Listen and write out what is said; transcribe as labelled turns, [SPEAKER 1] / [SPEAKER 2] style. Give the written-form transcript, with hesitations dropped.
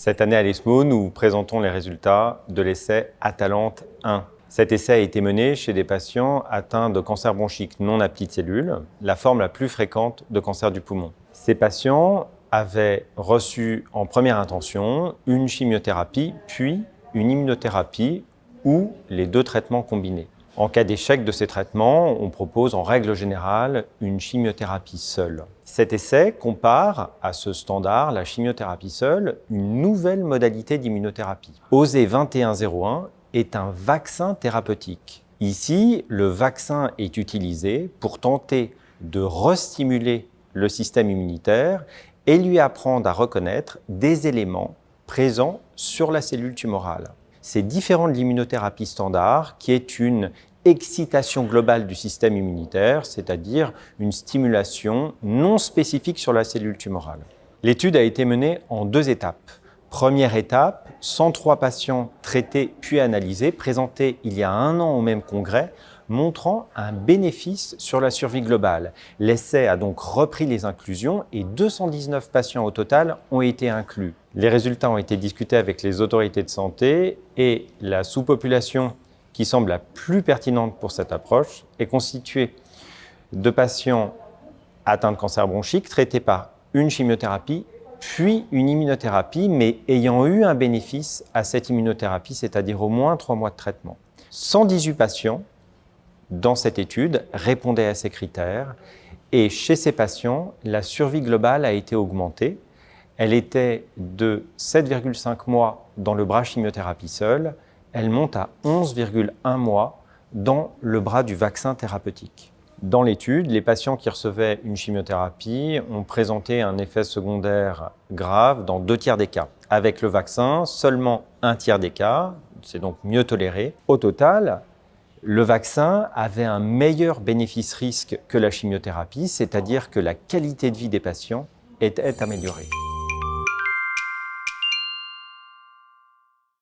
[SPEAKER 1] Cette année à l'ESMO, nous vous présentons les résultats de l'essai Atalante 1. Cet essai a été mené chez des patients atteints de cancer bronchique non à petites cellules, la forme la plus fréquente de cancer du poumon. Ces patients avaient reçu en première intention une chimiothérapie, puis une immunothérapie ou les deux traitements combinés. En cas d'échec de ces traitements, on propose en règle générale une chimiothérapie seule. Cet essai compare à ce standard, la chimiothérapie seule, une nouvelle modalité d'immunothérapie. OSE 2101 est un vaccin thérapeutique. Ici, le vaccin est utilisé pour tenter de restimuler le système immunitaire et lui apprendre à reconnaître des éléments présents sur la cellule tumorale. C'est différent de l'immunothérapie standard, qui est une excitation globale du système immunitaire, c'est-à-dire une stimulation non spécifique sur la cellule tumorale. L'étude a été menée en 2 étapes. Première étape, 103 patients traités puis analysés, présentés il y a 1 an au même congrès, montrant un bénéfice sur la survie globale. L'essai a donc repris les inclusions et 219 patients au total ont été inclus. Les résultats ont été discutés avec les autorités de santé et la sous-population qui semble la plus pertinente pour cette approche est constituée de patients atteints de cancer bronchique traités par une chimiothérapie puis une immunothérapie, mais ayant eu un bénéfice à cette immunothérapie, c'est-à-dire au moins 3 mois de traitement. 118 patients dans cette étude répondaient à ces critères et chez ces patients, la survie globale a été augmentée. Elle était de 7,5 mois dans le bras chimiothérapie seule, elle monte à 11,1 mois dans le bras du vaccin thérapeutique. Dans l'étude, les patients qui recevaient une chimiothérapie ont présenté un effet secondaire grave dans 2 tiers des cas. Avec le vaccin, seulement 1 tiers des cas, c'est donc mieux toléré. Au total, le vaccin avait un meilleur bénéfice-risque que la chimiothérapie, c'est-à-dire que la qualité de vie des patients était améliorée.